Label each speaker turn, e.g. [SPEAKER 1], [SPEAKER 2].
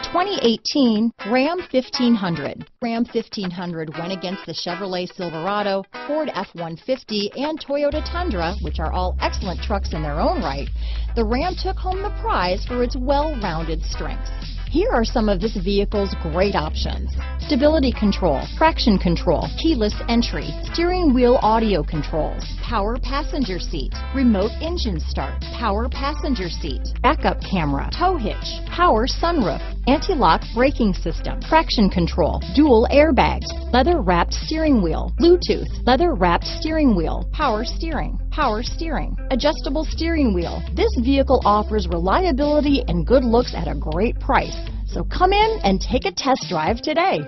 [SPEAKER 1] 2018 Ram 1500. Ram 1500 went against the Chevrolet Silverado, Ford F-150, and Toyota Tundra, which are all excellent trucks in their own right. The Ram took home the prize for its well-rounded strengths. Here are some of this vehicle's great options: stability control, traction control, keyless entry, steering wheel audio controls, power passenger seat, remote engine start, power passenger seat, backup camera, tow hitch, power sunroof, anti-lock braking system, traction control, dual airbags, leather-wrapped steering wheel, Bluetooth, leather-wrapped steering wheel, power steering, adjustable steering wheel. This vehicle offers reliability and good looks at a great price. So come in and take a test drive today.